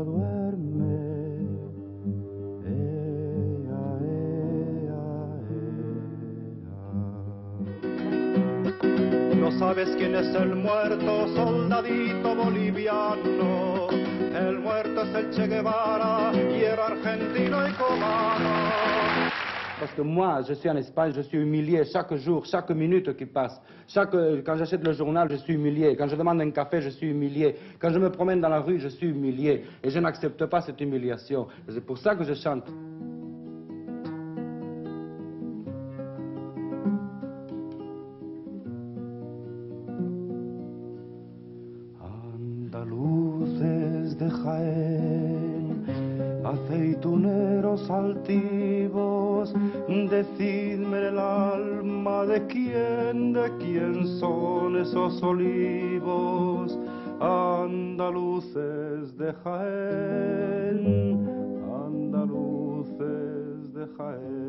duerme. No sabes quién es el muerto, soldadito boliviano. El muerto es el Che Guevara, y era argentino y cubano. Parce que moi, je suis en Espagne, je suis humilié chaque jour, chaque minute qui passe. Quand j'achète le journal, je suis humilié. Quand je demande un café, je suis humilié. Quand je me promène dans la rue, je suis humilié. Et je n'accepte pas cette humiliation. C'est pour ça que je chante. Andaluces de Jaén, aceituneros altivos, decidme en el alma de quién son esos olivos. Andaluces de Jaén, andaluces de Jaén.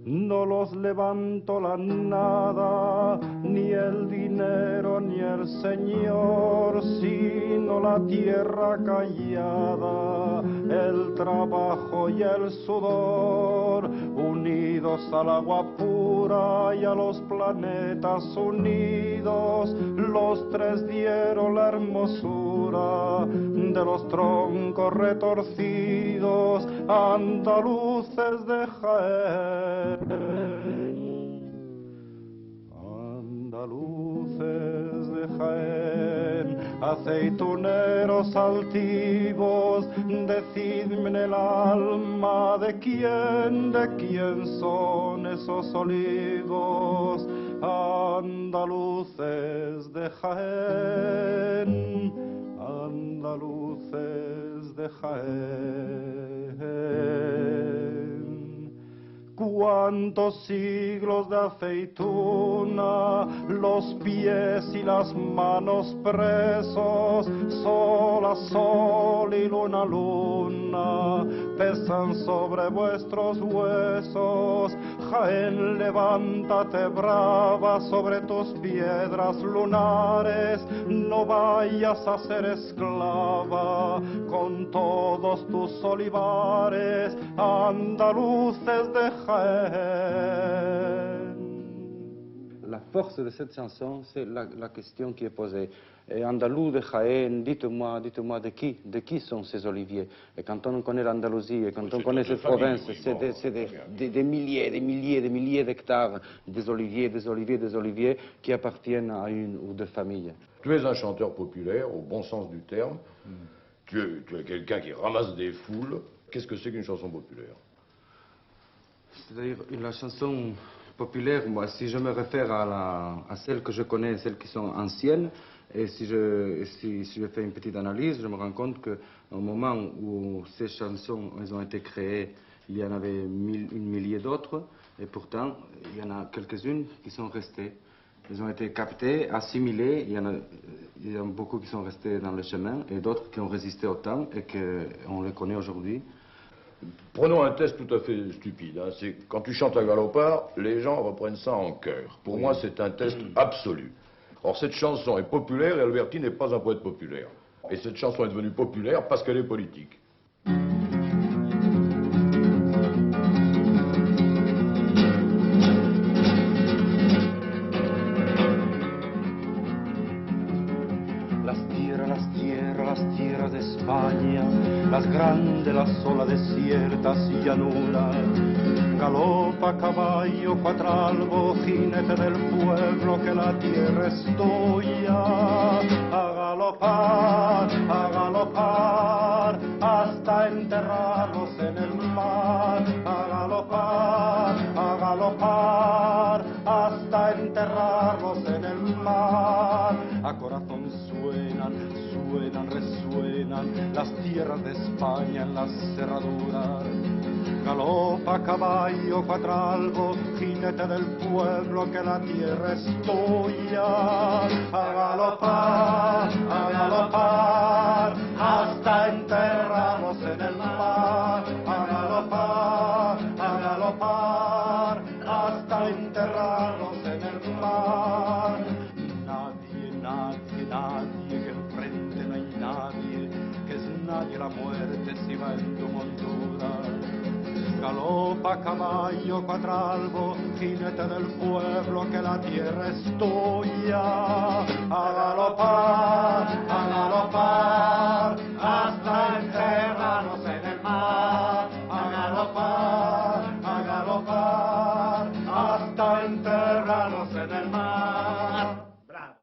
No los levanto la nada, ni el dinero, ni el Señor, sino la tierra callada, el trabajo y el sudor, unidos al agua pura y a los planetas unidos, los tres dieron la hermosura de los troncos retorcidos, andaluces de Jaén. Andaluces de Jaén, aceituneros altivos, decidme en el alma de quién son esos olivos. Andaluces de Jaén, andaluces de Jaén. Cuántos siglos de aceituna, los pies y las manos presos, sol a sol y luna a luna, pesan sobre vuestros huesos. Jaén, levántate brava sobre tus piedras lunares, no vayas a ser esclava con todos tus olivares, andaluces de Jaén. La force de cette chanson, c'est la question qui est posée. Et Andalou de Jaén, dites-moi de qui sont ces oliviers? Et quand on connaît l'Andalousie, et quand on connaît cette province, c'est des milliers d'hectares des oliviers qui appartiennent à une ou deux familles. Tu es un chanteur populaire, au bon sens du terme. Tu es quelqu'un qui ramasse des foules. Qu'est-ce que c'est qu'une chanson populaire? C'est-à-dire, la chanson populaire, moi, si je me réfère à celles que je connais, celles qui sont anciennes, et si je fais une petite analyse, je me rends compte qu'au moment où ces chansons elles ont été créées, il y en avait une millier d'autres, et pourtant, il y en a quelques-unes qui sont restées. Elles ont été captées, assimilées, il y en a beaucoup qui sont restés dans le chemin, et d'autres qui ont résisté au temps, et qu'on les connaît aujourd'hui. Prenons un test tout à fait stupide. Hein. C'est quand tu chantes à galopard, les gens reprennent ça en chœur. Pour moi, c'est un test absolu. Or, cette chanson est populaire et Alberti n'est pas un poète populaire. Et cette chanson est devenue populaire parce qu'elle est politique. Las tierras de España, las grandes, las solas desiertas y llanuras. Galopa caballo cuatralbo, jinete del pueblo, que la tierra es tuya. A galopar, hasta enterrarlos en el mar. A galopar, hasta enterrarlos en el mar. A corazón resuenan las tierras de España en las cerraduras. Galopa caballo cuatralbo, jinete del pueblo, que la tierra es tuya. A galopar, hasta enterrarlos en el mar. A galopar, hasta enterrarlos en el mar. Nadie que enfrente no muerte si va en tu montura. Galopa caballo cuatralbo, jinete del pueblo, que la tierra es tuya. A galopar